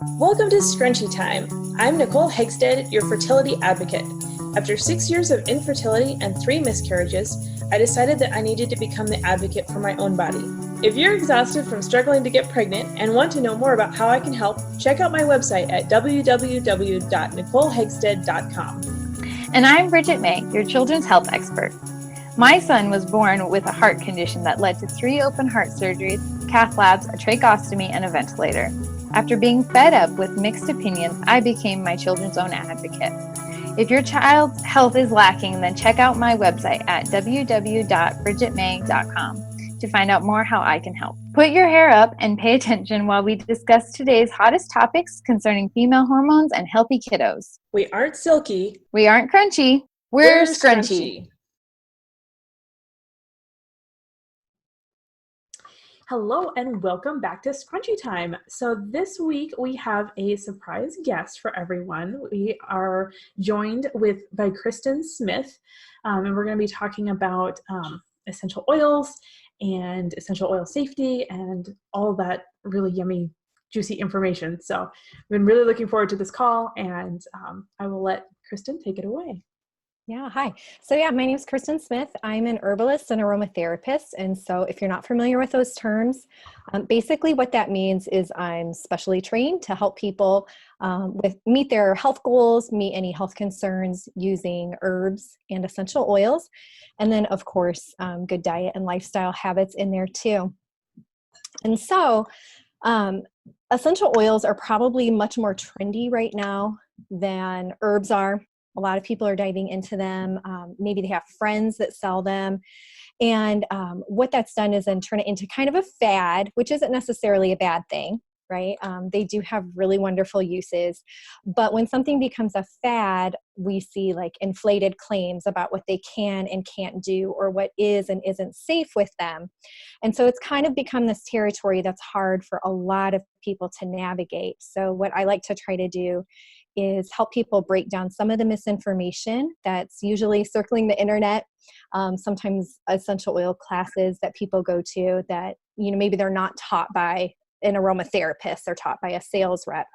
Welcome to Scrunchy Time. I'm Nicole Hegstead, your fertility advocate. After 6 years of infertility and 3 miscarriages, I decided that I needed to become the advocate for my own body. If you're exhausted from struggling to get pregnant and want to know more about how I can help, check out my website at www.nicolehegstead.com. And I'm Bridget May, your children's health expert. My son was born with a heart condition that led to 3 open heart surgeries, cath labs, a tracheostomy, and a ventilator. After being fed up with mixed opinions, I became my children's own advocate. If your child's health is lacking, then check out my website at www.bridgetmay.com to find out more how I can help. Put your hair up and pay attention while we discuss today's hottest topics concerning female hormones and healthy kiddos. We aren't silky. We aren't crunchy. We're scrunchy. Hello and welcome back to Scrunchy Time. So this week we have a surprise guest for everyone. We are joined by Kristen Smith, and we're going to be talking about essential oils and essential oil safety and all that really yummy, juicy information. So I've been really looking forward to this call, and I will let Kristen take it away. Yeah, hi. So my name is Kristen Smith. I'm an herbalist and aromatherapist. And so if you're not familiar with those terms, basically what that means is I'm specially trained to help people meet their health goals, meet any health concerns using herbs and essential oils. And then, of course, good diet and lifestyle habits in there too. And so essential oils are probably much more trendy right now than herbs are. A lot of people are diving into them. Maybe they have friends that sell them. And what that's done is then turn it into kind of a fad, which isn't necessarily a bad thing, right? They do have really wonderful uses. But when something becomes a fad, we see like inflated claims about what they can and can't do or what is and isn't safe with them. And so it's kind of become this territory that's hard for a lot of people to navigate. So what I like to try to do is help people break down some of the misinformation that's usually circling the internet. Sometimes essential oil classes that people go to that, maybe they're not taught by an aromatherapist, they're taught by a sales rep.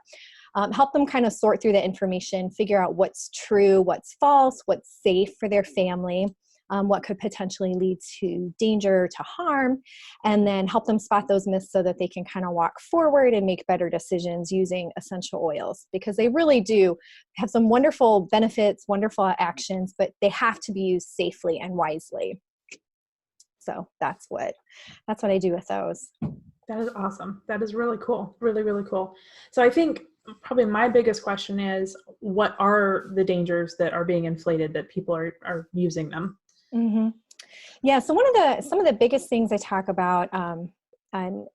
Help them kind of sort through the information, figure out what's true, what's false, what's safe for their family, what could potentially lead to danger, to harm, and then help them spot those myths so that they can kind of walk forward and make better decisions using essential oils, because they really do have some wonderful benefits, wonderful actions, but they have to be used safely and wisely. So that's what I do with those. That is awesome. That is really cool. Really, really cool. So I think probably my biggest question is, what are the dangers that are being inflated that people are using them? Mm-hmm. Yeah. So some of the biggest things I talk about, and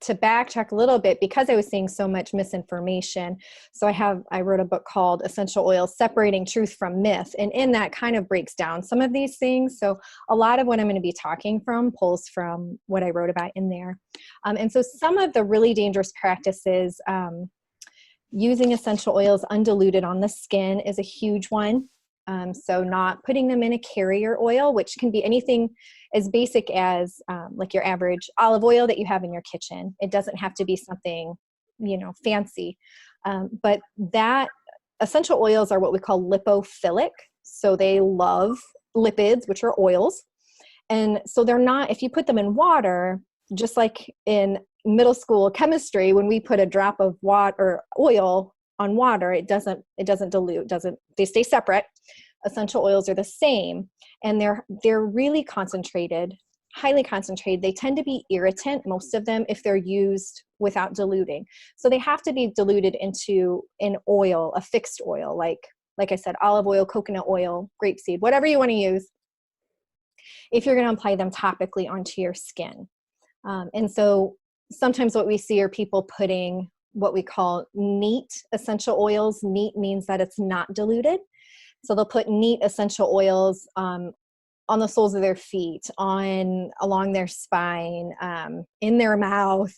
to backtrack a little bit, because I was seeing so much misinformation. So I wrote a book called Essential Oils: Separating Truth from Myth. And in that kind of breaks down some of these things. So a lot of what I'm going to be talking from pulls from what I wrote about in there. And so some of the really dangerous practices, using essential oils undiluted on the skin is a huge one. So not putting them in a carrier oil, which can be anything as basic as like your average olive oil that you have in your kitchen. It doesn't have to be something, fancy. But that essential oils are what we call lipophilic. So they love lipids, which are oils. And so they're not, if you put them in water, just like in middle school chemistry, when we put a drop of water or oil on water, it doesn't dilute, they stay separate. Essential oils are the same, and they're really concentrated, highly concentrated. They tend to be irritant, most of them, if they're used without diluting. So they have to be diluted into an oil, a fixed oil, like I said, olive oil, coconut oil, grapeseed, whatever you want to use, if you're going to apply them topically onto your skin. And so sometimes what we see are people putting what we call neat essential oils. Neat means that it's not diluted. So they'll put neat essential oils on the soles of their feet, along their spine, in their mouth,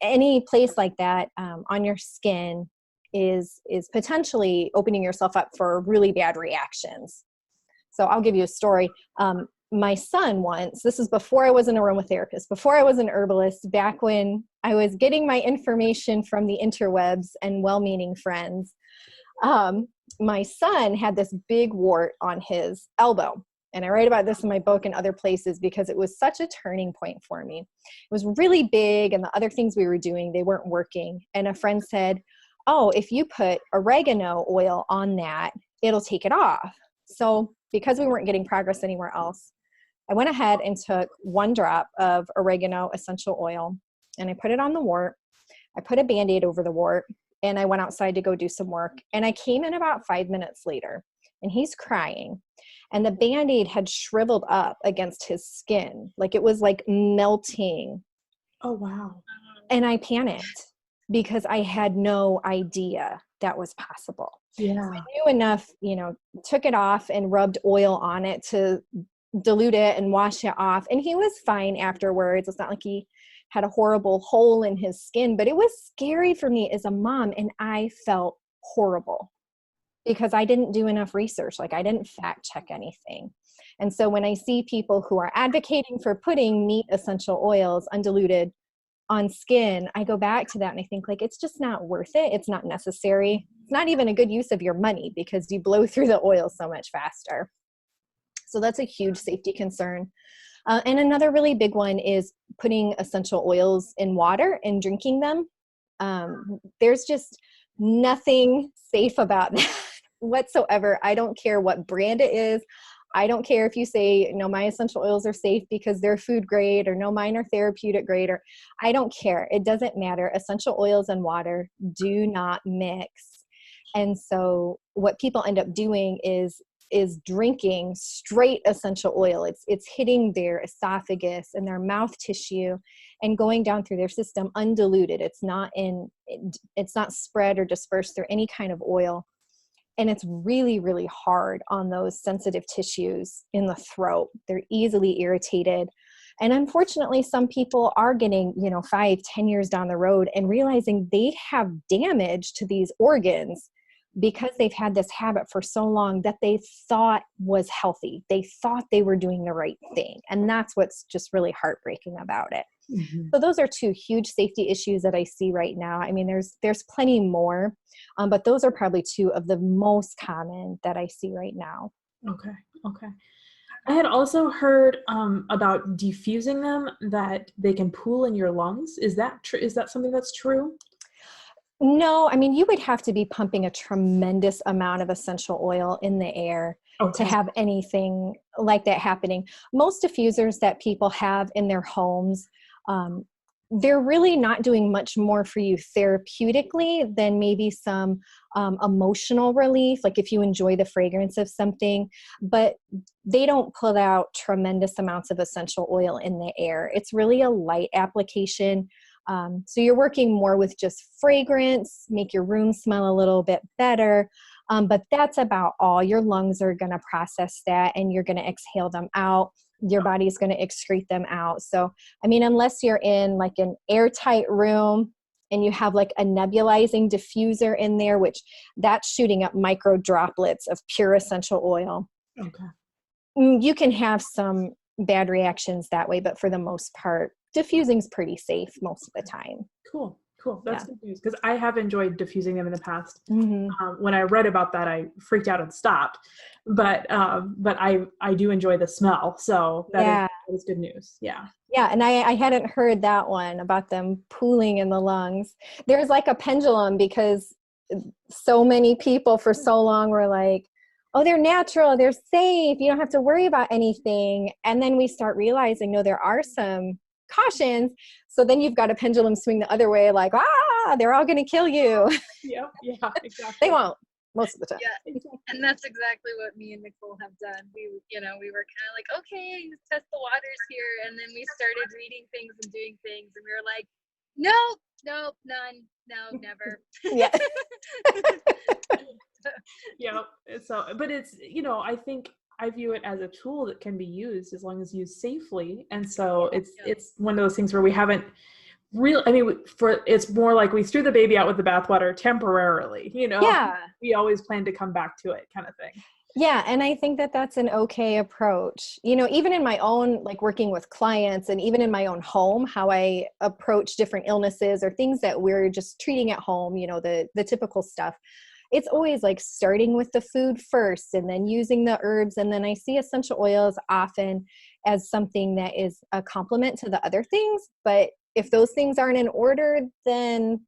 any place like that on your skin is potentially opening yourself up for really bad reactions. So I'll give you a story. my son once, this is before I was an aromatherapist, before I was an herbalist, back when I was getting my information from the interwebs and well-meaning friends, my son had this big wart on his elbow. And I write about this in my book and other places because it was such a turning point for me. It was really big, and the other things we were doing, they weren't working. And a friend said, oh, if you put oregano oil on that, it'll take it off. So because we weren't getting progress anywhere else, I went ahead and took 1 drop of oregano essential oil, and I put it on the wart. I put a Band-Aid over the wart, and I went outside to go do some work. And I came in about 5 minutes later, and he's crying. And the Band-Aid had shriveled up against his skin. Like it was like melting. Oh, wow. And I panicked because I had no idea that was possible. Yeah. So I knew enough, took it off and rubbed oil on it to dilute it and wash it off. And he was fine afterwards. It's not like he had a horrible hole in his skin, but it was scary for me as a mom. And I felt horrible because I didn't do enough research. Like I didn't fact check anything. And so when I see people who are advocating for putting neat essential oils undiluted on skin, I go back to that and I think like, it's just not worth it. It's not necessary. It's not even a good use of your money because you blow through the oil so much faster. So that's a huge safety concern. And another really big one is putting essential oils in water and drinking them. There's just nothing safe about that whatsoever. I don't care what brand it is. I don't care if you say, no, my essential oils are safe because they're food grade, or no, mine are therapeutic grade, or I don't care. It doesn't matter. Essential oils and water do not mix. And so what people end up doing is drinking straight essential oil. It's hitting their esophagus and their mouth tissue and going down through their system undiluted. It's not spread or dispersed through any kind of oil. And it's really, really hard on those sensitive tissues in the throat. They're easily irritated. And unfortunately, some people are getting, 5-10 years down the road and realizing they have damage to these organs because they've had this habit for so long that they thought was healthy. They thought they were doing the right thing. And that's what's just really heartbreaking about it. Mm-hmm. So those are 2 huge safety issues that I see right now. I mean, there's plenty more, but those are probably 2 of the most common that I see right now. Okay. I had also heard about diffusing them, that they can pool in your lungs. Is that true? Is that something that's true? No, I mean, you would have to be pumping a tremendous amount of essential oil in the air to have anything like that happening. Most diffusers that people have in their homes, they're really not doing much more for you therapeutically than maybe some emotional relief, like if you enjoy the fragrance of something, but they don't pull out tremendous amounts of essential oil in the air. It's really a light application. So you're working more with just fragrance, make your room smell a little bit better. But that's about all. Your lungs are going to process that and you're going to exhale them out. Your body's going to excrete them out. So, I mean, unless you're in like an airtight room and you have like a nebulizing diffuser in there, which that's shooting up micro droplets of pure essential oil. Okay. You can have some bad reactions that way, but for the most part, diffusing's pretty safe most of the time. Cool. That's good news, because I have enjoyed diffusing them in the past. Mm-hmm. When I read about that, I freaked out and stopped. But I do enjoy the smell, so that is good news. Yeah. Yeah, and I hadn't heard that one about them pooling in the lungs. There's like a pendulum, because so many people for so long were like, oh, they're natural, they're safe, you don't have to worry about anything. And then we start realizing, no, there are some cautions. So then you've got a pendulum swing the other way, like, they're all going to kill you. Yeah, exactly. They won't most of the time. Yeah, and that's exactly what me and Nicole have done. We were kind of like, okay, test the waters here. And then we started reading things and doing things. And we were like, nope, none, no, never. Yeah. Yeah. So, but it's, I think I view it as a tool that can be used as long as used safely. And so it's one of those things where we haven't really, it's more like we threw the baby out with the bathwater temporarily, Yeah. We always plan to come back to it, kind of thing. Yeah, and I think that that's an okay approach. Even in my own, like working with clients and even in my own home, how I approach different illnesses or things that we're just treating at home, the typical stuff. It's always like starting with the food first and then using the herbs. And then I see essential oils often as something that is a complement to the other things. But if those things aren't in order, then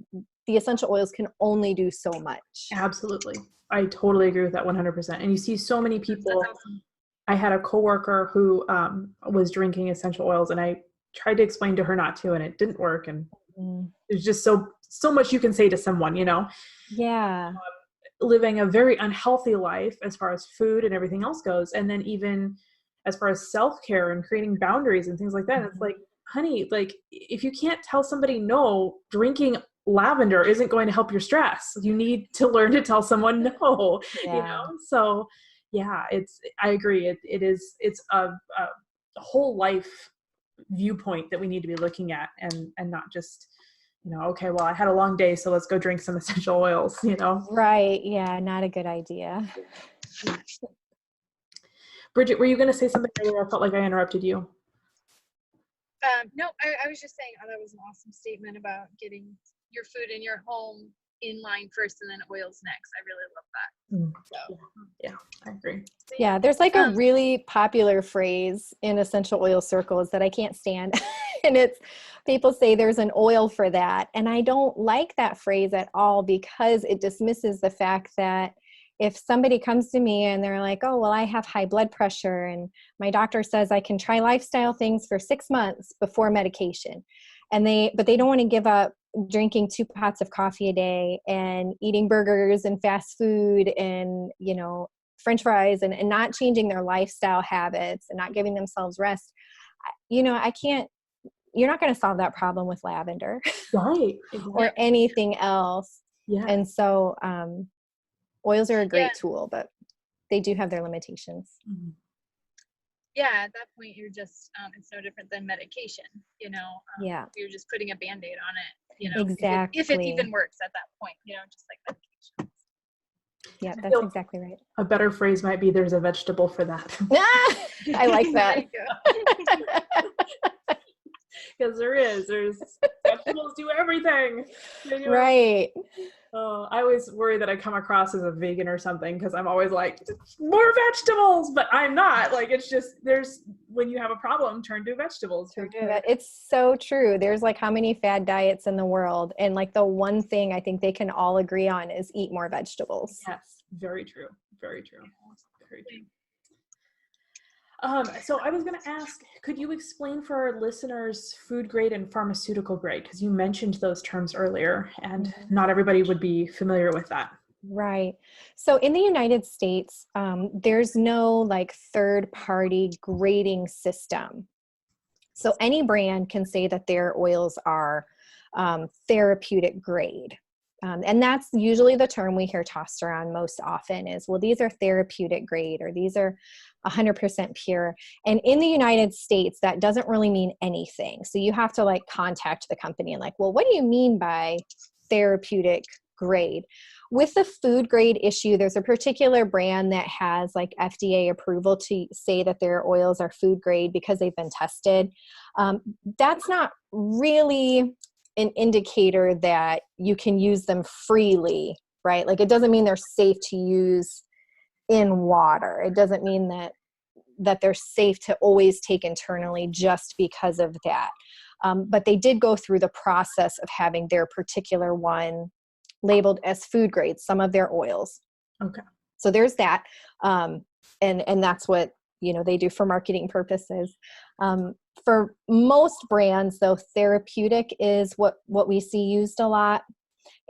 the essential oils can only do so much. Absolutely. I totally agree with that 100%. And you see so many people. That's awesome. I had a coworker who was drinking essential oils, and I tried to explain to her not to, and it didn't work. And there's just so much you can say to someone, Yeah. living a very unhealthy life as far as food and everything else goes. And then even as far as self-care and creating boundaries and things like that, it's like, honey, like if you can't tell somebody no, drinking lavender isn't going to help your stress. You need to learn to tell someone no, Yeah. So yeah, I agree. It's a whole life viewpoint that we need to be looking at, and not just, okay, well, I had a long day, so let's go drink some essential oils, Right. Yeah. Not a good idea. Bridget, were you going to say something earlier? I felt like I interrupted you. No, I was just saying, that was an awesome statement about getting your food in your home in line first and then oils next. I really love that. So. Yeah, I agree. Yeah, there's like a really popular phrase in essential oil circles that I can't stand. And it's, people say there's an oil for that. And I don't like that phrase at all, because it dismisses the fact that if somebody comes to me and they're like, oh, well, I have high blood pressure and my doctor says I can try lifestyle things for 6 months before medication. But they don't want to give up drinking 2 pots of coffee a day and eating burgers and fast food and, French fries, and not changing their lifestyle habits and not giving themselves rest. I can't, you're not going to solve that problem with lavender. Right. Exactly. Or anything else. Yeah. And so, oils are a great tool, but they do have their limitations. Mm-hmm. Yeah, at that point, you're just, it's no different than medication, you're just putting a Band-Aid on it, Exactly. if it even works at that point, just like medication. Yeah, that's exactly right. A better phrase might be, there's a vegetable for that. I like that. Because there's vegetables do everything. Right. I always worry that I come across as a vegan or something, because I'm always like, more vegetables, but I'm not. Like, it's just, when you have a problem, turn to vegetables. It's so true. There's like how many fad diets in the world, and like the one thing I think they can all agree on is eat more vegetables. Yes, very true. Very true. Very true. So I was going to ask, could you explain for our listeners food grade and pharmaceutical grade? Because you mentioned those terms earlier, and not everybody would be familiar with that. Right. So in the United States, there's no like third-party grading system. So any brand can say that their oils are therapeutic grade. And that's usually the term we hear tossed around most often is, well, these are therapeutic grade, or these are 100% pure. And in the United States, that doesn't really mean anything. So you have to like contact the company and like, well, what do you mean by therapeutic grade? With the food grade issue, there's a particular brand that has like FDA approval to say that their oils are food grade because they've been tested. That's not really an indicator that you can use them freely, right? Like, it doesn't mean they're safe to use in water. It doesn't mean that they're safe to always take internally just because of that. But they did go through the process of having their particular one labeled as food grade, some of their oils. Okay. So there's that. And that's what, they do for marketing purposes. For most brands, though, therapeutic is what we see used a lot.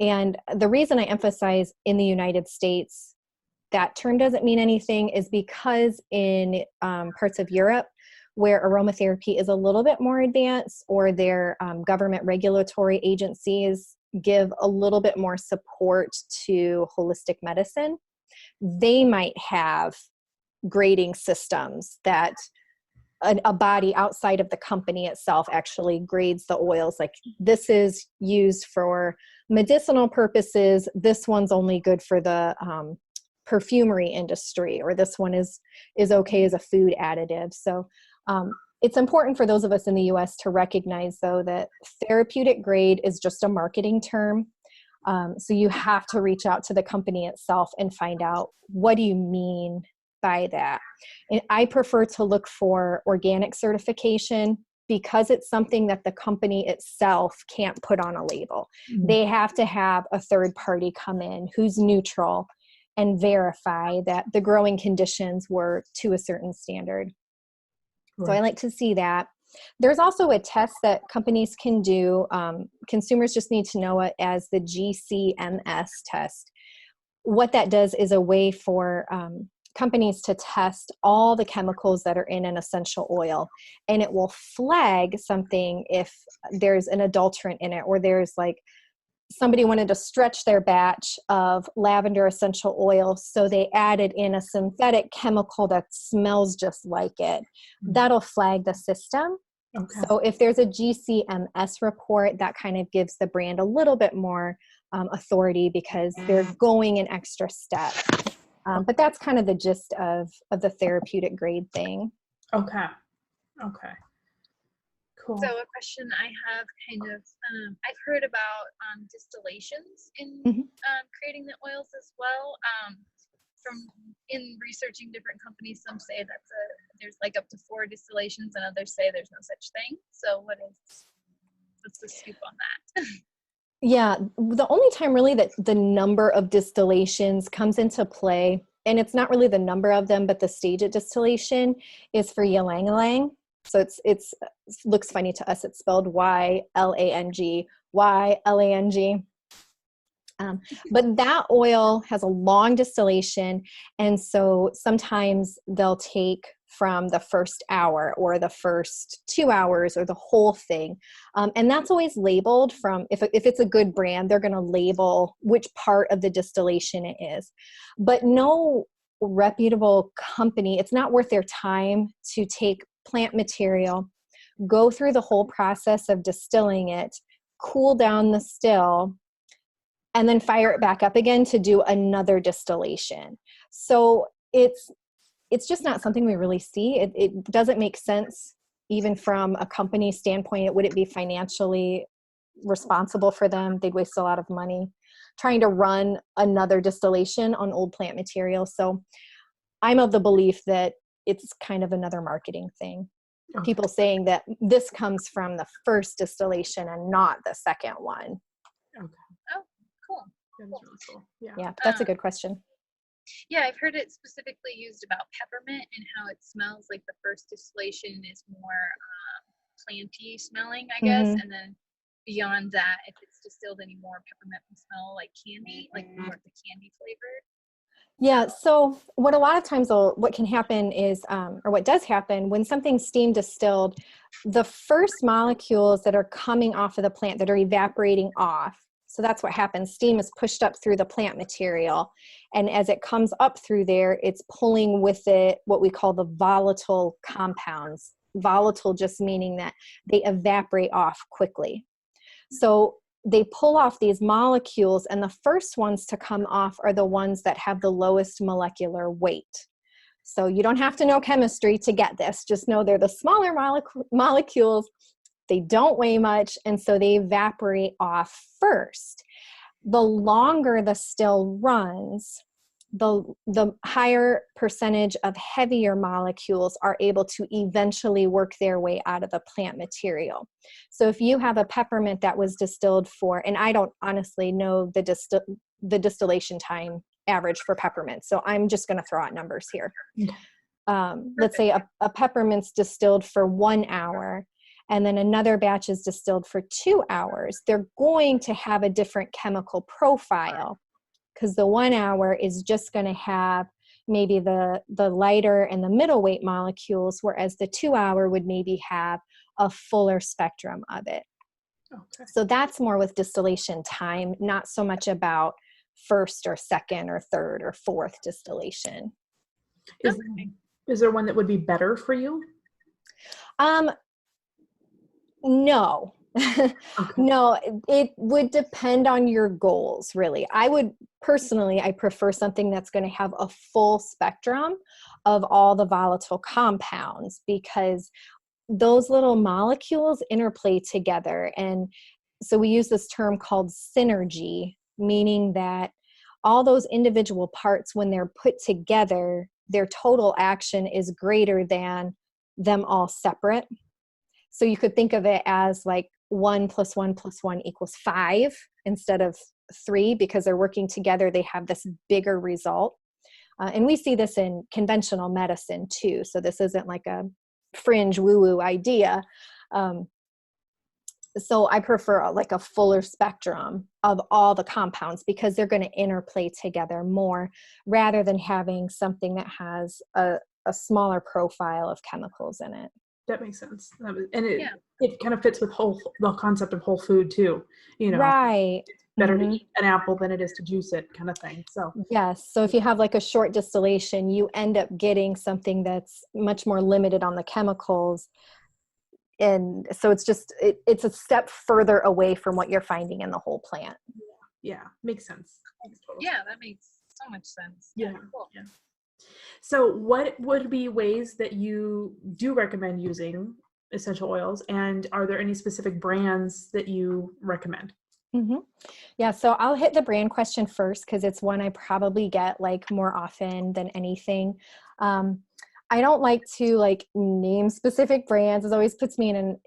And the reason I emphasize in the United States that term doesn't mean anything is because in parts of Europe where aromatherapy is a little bit more advanced, or their government regulatory agencies give a little bit more support to holistic medicine, they might have grading systems that a body outside of the company itself actually grades the oils. Like, this is used for medicinal purposes. This one's only good for the perfumery industry, or this one is okay as a food additive. So it's important for those of us in the US to recognize, though, that therapeutic grade is just a marketing term. So you have to reach out to the company itself and find out, what do you mean by that? And I prefer to look for organic certification, because it's something that the company itself can't put on a label. Mm-hmm. They have to have a third party come in who's neutral and verify that the growing conditions were to a certain standard. Right. So I like to see that. There's also a test that companies can do. Consumers just need to know it as the GCMS test. What that does is a way for companies to test all the chemicals that are in an essential oil, and it will flag something if there's an adulterant in it, or there's like somebody wanted to stretch their batch of lavender essential oil, so they added in a synthetic chemical that smells just like it. That'll flag the system. Okay. So if there's a GCMS report, that kind of gives the brand a little bit more authority, because they're going an extra step. But that's kind of the gist of the therapeutic grade thing. Okay. Cool. So a question I have, I've heard about distillations in creating the oils as well. From in researching different companies, some say there's like up to 4 distillations, and others say there's no such thing. So what's the scoop on that? Yeah, the only time really that the number of distillations comes into play, and it's not really the number of them, but the stage of distillation, is for ylang ylang. So it looks funny to us. It's spelled YLANG, YLANG. But that oil has a long distillation, and so sometimes they'll take from the first hour or the first 2 hours or the whole thing. And that's always labeled from, if it's a good brand, they're going to label which part of the distillation it is. But no reputable company, it's not worth their time to take plant material, go through the whole process of distilling it, cool down the still, and then fire it back up again to do another distillation. So it's just not something we really see. It doesn't make sense, even from a company standpoint. Would it be financially responsible for them? They'd waste a lot of money trying to run another distillation on old plant material. So I'm of the belief that it's kind of another marketing thing. Okay. People saying that this comes from the first distillation and not the second one. Okay. Oh, cool. That was really cool. Yeah, that's a good question. Yeah, I've heard it specifically used about peppermint and how it smells like the first distillation is more planty smelling, I guess. And then beyond that, if it's distilled anymore, peppermint will smell like candy, like more of the candy flavored. Yeah, so what a lot of times what can happen is, or what does happen when something's steam distilled, the first molecules that are coming off of the plant that are evaporating off, so that's what happens. Steam is pushed up through the plant material, and as it comes up through there, it's pulling with it what we call the volatile compounds. Volatile just meaning that they evaporate off quickly. So they pull off these molecules, and the first ones to come off are the ones that have the lowest molecular weight. So you don't have to know chemistry to get this. Just know they're the smaller molecules. They don't weigh much, and so they evaporate off first. The longer the still runs, the higher percentage of heavier molecules are able to eventually work their way out of the plant material. So if you have a peppermint that was distilled for, and I don't honestly know the distillation time average for peppermint, so I'm just going to throw out numbers here. Let's say a peppermint's distilled for 1 hour, and then another batch is distilled for 2 hours. They're going to have a different chemical profile, because the 1 hour is just going to have maybe the lighter and the middleweight molecules, whereas the 2 hour would maybe have a fuller spectrum of it. Okay. So that's more with distillation time, not so much about first or second or third or fourth distillation. Is there one that would be better for you? No. Okay. No, it would depend on your goals, really. I would personally, I prefer something that's going to have a full spectrum of all the volatile compounds, because those little molecules interplay together. And so we use this term called synergy, meaning that all those individual parts, when they're put together, their total action is greater than them all separate. So you could think of it as like 1 + 1 + 1 = 5 instead of 3, because they're working together, they have this bigger result. And we see this in conventional medicine too. So this isn't like a fringe woo-woo idea. So I prefer like a fuller spectrum of all the compounds, because they're going to interplay together more, rather than having something that has a smaller profile of chemicals in it. That makes sense. And it kind of fits with the concept of whole food too. Right. It's better to eat an apple than it is to juice it, kind of thing. So Yes. So if you have like a short distillation, you end up getting something that's much more limited on the chemicals. And so it's a step further away from what you're finding in the whole plant. yeah, makes sense. Makes total Yeah, sense. that makes so much sense. Yeah. Cool. Yeah. So what would be ways that you do recommend using essential oils, and are there any specific brands that you recommend? Mm-hmm. Yeah, so I'll hit the brand question first, because it's one I probably get like more often than anything. I don't like to like name specific brands. It always puts me in an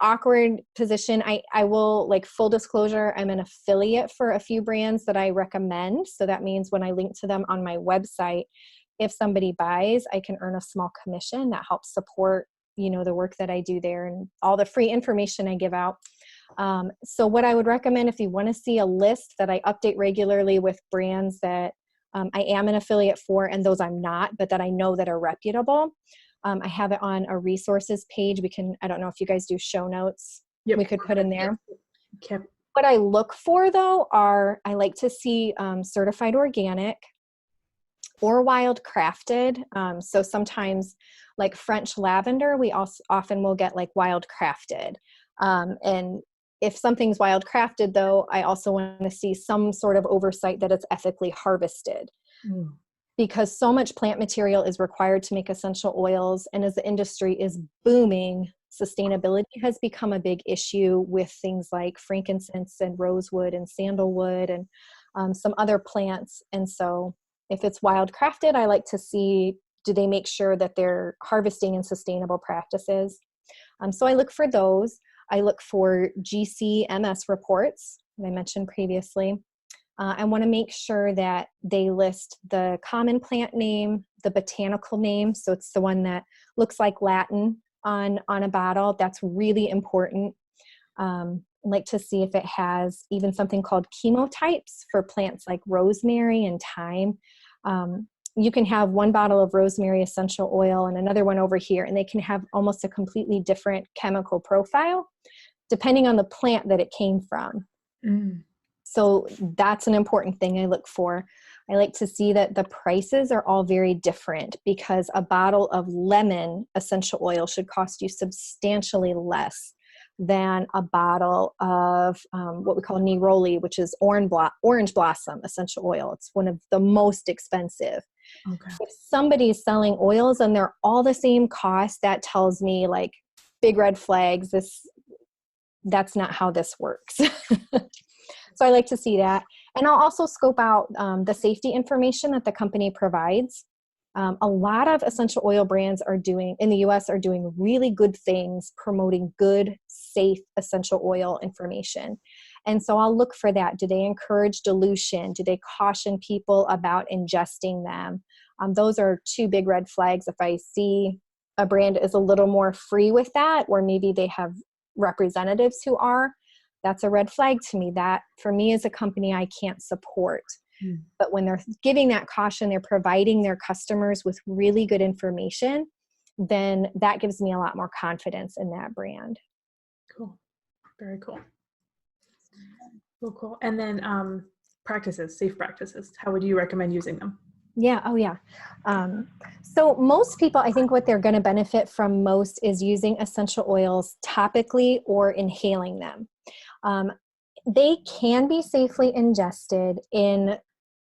awkward position. I will, like, full disclosure, I'm an affiliate for a few brands that I recommend. So that means when I link to them on my website, if somebody buys, I can earn a small commission that helps support, the work that I do there and all the free information I give out. So what I would recommend, if you want to see a list that I update regularly with brands that I am an affiliate for, and those I'm not, but that I know that are reputable, I have it on a resources page. I don't know if you guys do show notes. Yep. We could put in there. Okay. What I look for though I like to see certified organic or wild crafted. So sometimes, like French lavender, we also often will get like wild crafted. And if something's wild crafted though, I also want to see some sort of oversight that it's ethically harvested. Mm. Because so much plant material is required to make essential oils. And as the industry is booming, sustainability has become a big issue with things like frankincense and rosewood and sandalwood and some other plants. And so if it's wild crafted, I like to see, do they make sure that they're harvesting in sustainable practices? So I look for those. I look for GCMS reports that I mentioned previously. I want to make sure that they list the common plant name, the botanical name. So it's the one that looks like Latin on a bottle. That's really important. I like to see if it has even something called chemotypes for plants like rosemary and thyme. You can have one bottle of rosemary essential oil and another one over here, and they can have almost a completely different chemical profile depending on the plant that it came from. Mm. So that's an important thing I look for. I like to see that the prices are all very different, because a bottle of lemon essential oil should cost you substantially less than a bottle of what we call neroli, which is orange blossom essential oil. It's one of the most expensive. Okay. If somebody is selling oils and they're all the same cost, that tells me, like, big red flags. That's not how this works. So I like to see that. And I'll also scope out the safety information that the company provides. A lot of essential oil brands in the US are doing really good things promoting good, safe essential oil information. And so I'll look for that. Do they encourage dilution? Do they caution people about ingesting them? Those are two big red flags. If I see a brand is a little more free with that, or maybe they have representatives who are, that's a red flag to me. That, for me as a company, I can't support. Mm. But when they're giving that caution, they're providing their customers with really good information, then that gives me a lot more confidence in that brand. Cool. Very cool. Cool. And then safe practices. How would you recommend using them? Yeah. Oh, yeah. Um, so most people, I think what they're going to benefit from most is using essential oils topically or inhaling them. Um, they can be safely ingested in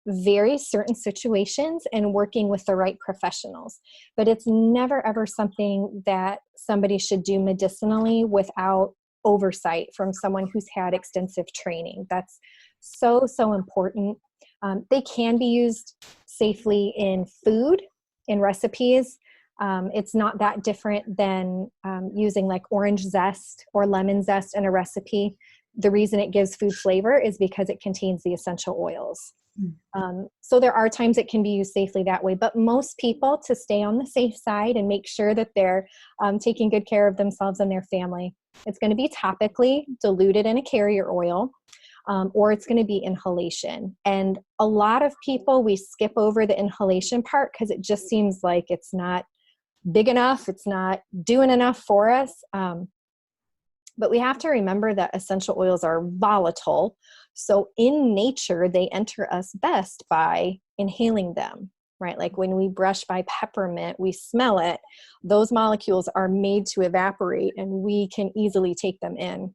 very certain situations and working with the right professionals, but it's never ever something that somebody should do medicinally without oversight from someone who's had extensive training. That's so important. They can be used safely in food, in recipes. It's not that different than using like orange zest or lemon zest in a recipe. The reason it gives food flavor is because it contains the essential oils. So there are times it can be used safely that way, but most people, to stay on the safe side and make sure that they're taking good care of themselves and their family, it's going to be topically diluted in a carrier oil, or it's going to be inhalation. And a lot of people, we skip over the inhalation part because it just seems like it's not big enough, it's not doing enough for us. But we have to remember that essential oils are volatile. So in nature, they enter us best by inhaling them, right? Like when we brush by peppermint, we smell it. Those molecules are made to evaporate and we can easily take them in.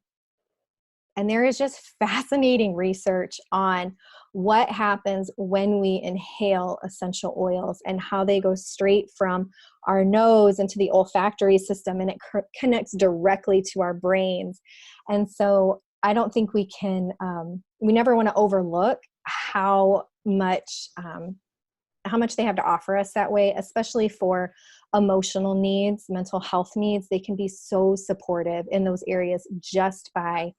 And there is just fascinating research on what happens when we inhale essential oils and how they go straight from our nose into the olfactory system, and it connects directly to our brains. And so I don't think we never want to overlook how much they have to offer us that way, especially for emotional needs, mental health needs. They can be so supportive in those areas just by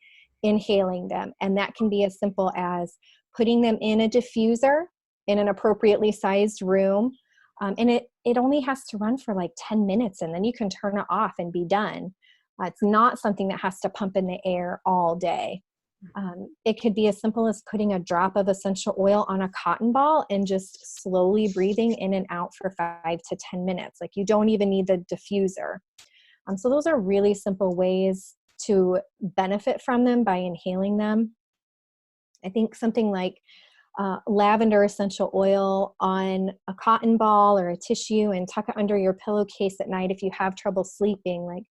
inhaling them. And that can be as simple as putting them in a diffuser in an appropriately sized room. And it only has to run for like 10 minutes and then you can turn it off and be done. It's not something that has to pump in the air all day. It could be as simple as putting a drop of essential oil on a cotton ball and just slowly breathing in and out for 5 to 10 minutes. Like you don't even need the diffuser. So those are really simple ways to benefit from them by inhaling them. I think something like lavender essential oil on a cotton ball or a tissue and tuck it under your pillowcase at night if you have trouble sleeping. Like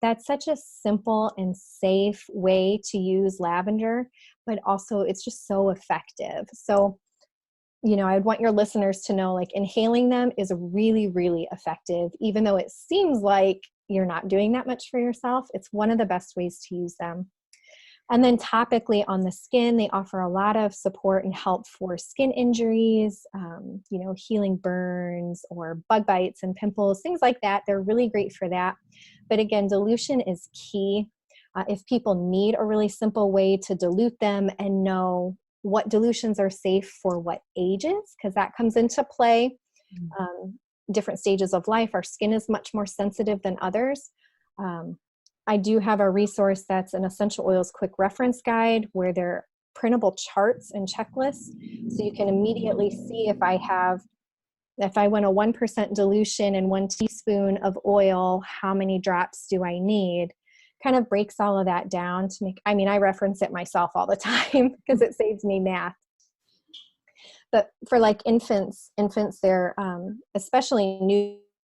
that's such a simple and safe way to use lavender, but also it's just so effective. So, I'd want your listeners to know like inhaling them is really, really effective, even though it seems like you're not doing that much for yourself. It's one of the best ways to use them. And then topically on the skin, they offer a lot of support and help for skin injuries, healing burns or bug bites and pimples, things like that. They're really great for that. But again, dilution is key. If people need a really simple way to dilute them and know what dilutions are safe for what ages, because that comes into play. Different stages of life, our skin is much more sensitive than others. I do have a resource that's an essential oils quick reference guide where there are printable charts and checklists. So you can immediately see if I went a 1% dilution in 1 teaspoon of oil, how many drops do I need? Kind of breaks all of that down to make, I reference it myself all the time because it saves me math. But for like infants, they're, especially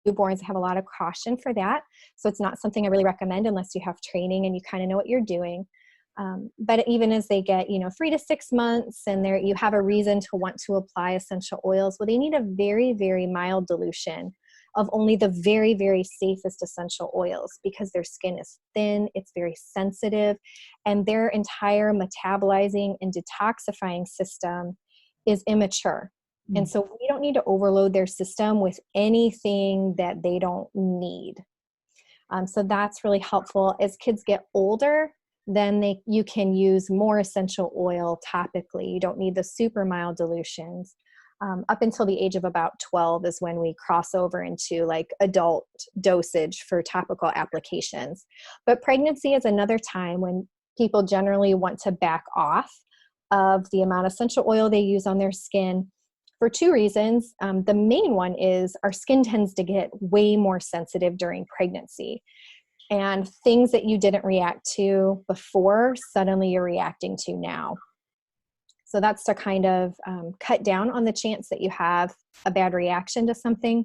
newborns, have a lot of caution for that. So it's not something I really recommend unless you have training and you kind of know what you're doing. But even as they get, 3 to 6 months and you have a reason to want to apply essential oils, well, they need a very, very mild dilution of only the very, very safest essential oils because their skin is thin, it's very sensitive, and their entire metabolizing and detoxifying system is immature. And so we don't need to overload their system with anything that they don't need. So that's really helpful. As kids get older, then you can use more essential oil topically. You don't need the super mild dilutions. Up until the age of about 12 is when we cross over into like adult dosage for topical applications. But pregnancy is another time when people generally want to back off of the amount of essential oil they use on their skin for 2 reasons. The main one is our skin tends to get way more sensitive during pregnancy. And things that you didn't react to before, suddenly you're reacting to now. So that's to kind of cut down on the chance that you have a bad reaction to something.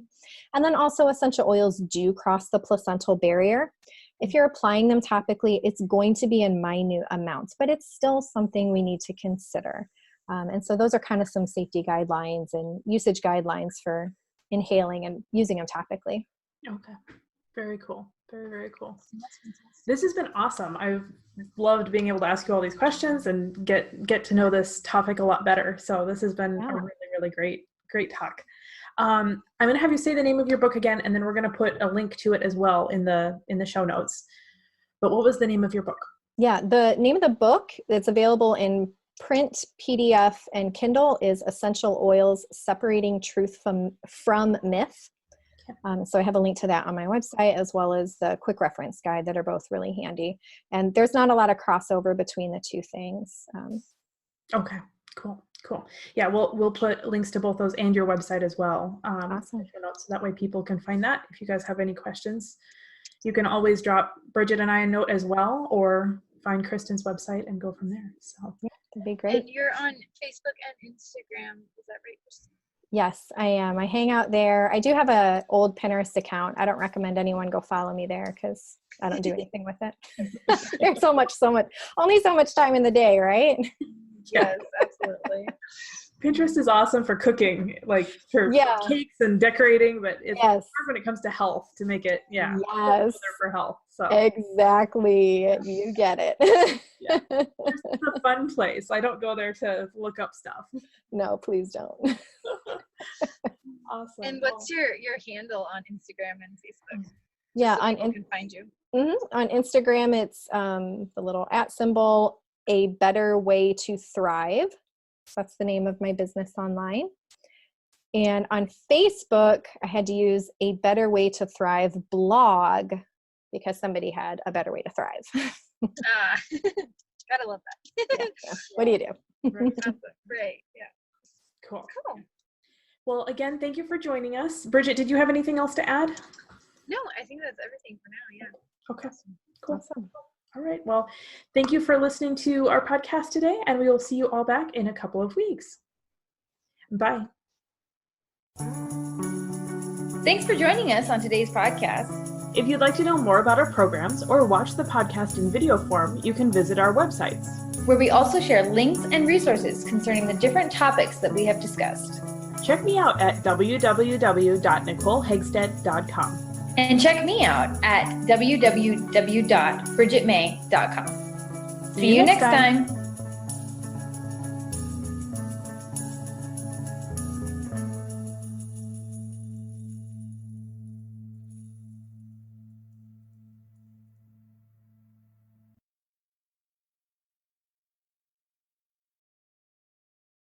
And then also essential oils do cross the placental barrier. If you're applying them topically, it's going to be in minute amounts, but it's still something we need to consider. And so those are kind of some safety guidelines and usage guidelines for inhaling and using them topically. Okay. Very cool. Very, very cool. This has been awesome. I've loved being able to ask you all these questions and get to know this topic a lot better. So this has been a really, really great talk. I'm going to have you say the name of your book again, and then we're going to put a link to it as well in the show notes. But what was the name of your book? Yeah, the name of the book that's available in print, PDF, and Kindle is Essential Oils: Separating Truth from Myth. So I have a link to that on my website, as well as the quick reference guide that are both really handy. And there's not a lot of crossover between the two things. Okay, cool. Yeah, we'll put links to both those and your website as well. Awesome. So that way people can find that. If you guys have any questions, you can always drop Bridget and I a note as well, or find Kristen's website and go from there. So yeah, that'd be great. And you're on Facebook and Instagram, is that right, Kristen? Yes, I am. I hang out there. I do have an old Pinterest account. I don't recommend anyone go follow me there because I don't do anything with it. There's only so much time in the day, right? Yes, absolutely. Pinterest is awesome for cooking, like for cakes and decorating, but it's hard when it comes to health to make it, for health. So exactly, you get it. Yeah, it's a fun place. I don't go there to look up stuff. No, please don't. Awesome. And what's your handle on Instagram and Facebook? Yeah, so people can find you. On Instagram, it's the little @ A Better Way to Thrive. That's the name of my business online. And on Facebook, I had to use A Better Way to Thrive blog because somebody had a better way to thrive. Gotta love that. What do you do? Great. Yeah. Cool. Well, again, thank you for joining us. Bridget, did you have anything else to add? No, I think that's everything for now. Yeah. Okay. Cool. Awesome. All right. Well, thank you for listening to our podcast today, and we will see you all back in a couple of weeks. Bye. Thanks for joining us on today's podcast. If you'd like to know more about our programs or watch the podcast in video form, you can visit our websites, where we also share links and resources concerning the different topics that we have discussed. Check me out at www.nicolehegstead.com. And check me out at www.bridgetmay.com. See you next time.